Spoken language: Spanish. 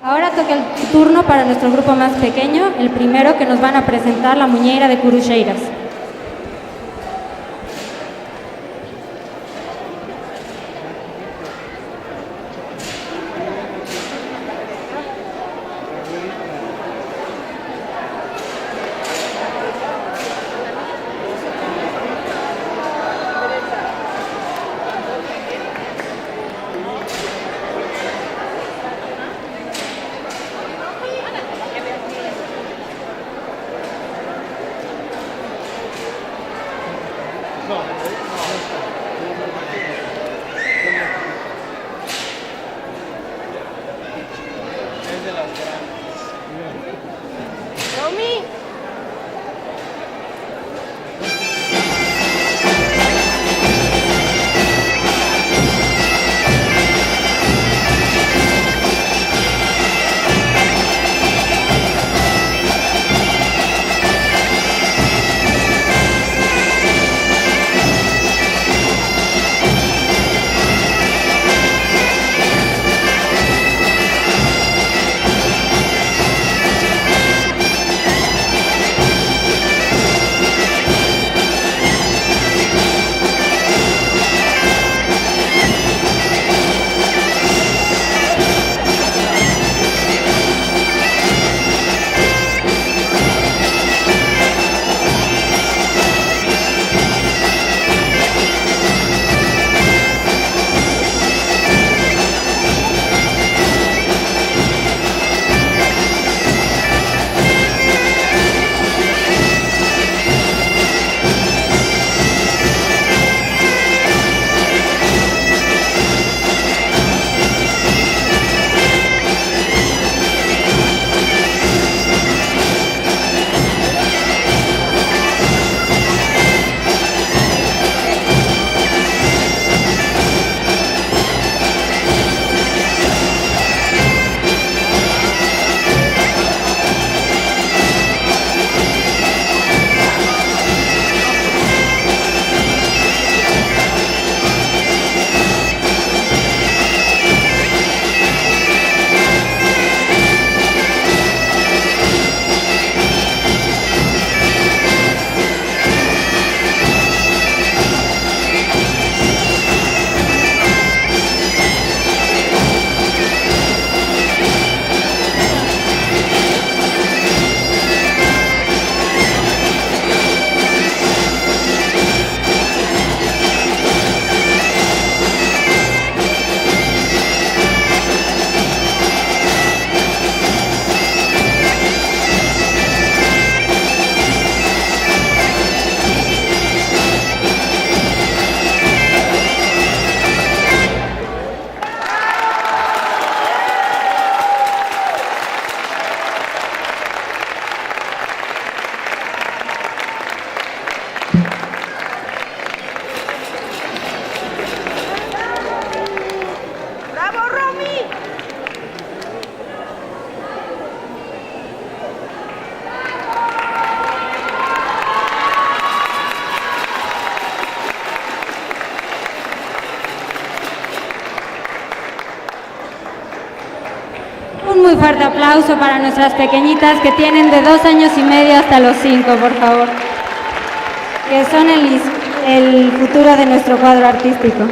Ahora toca el turno para nuestro grupo más pequeño, el primero que nos van a presentar la Muñeira de Curuxeiras. Romy. ¡Bravo, Romy! Un muy fuerte aplauso para nuestras pequeñitas que tienen de 2 años y medio hasta los 5, por favor, que son el futuro de nuestro cuadro artístico.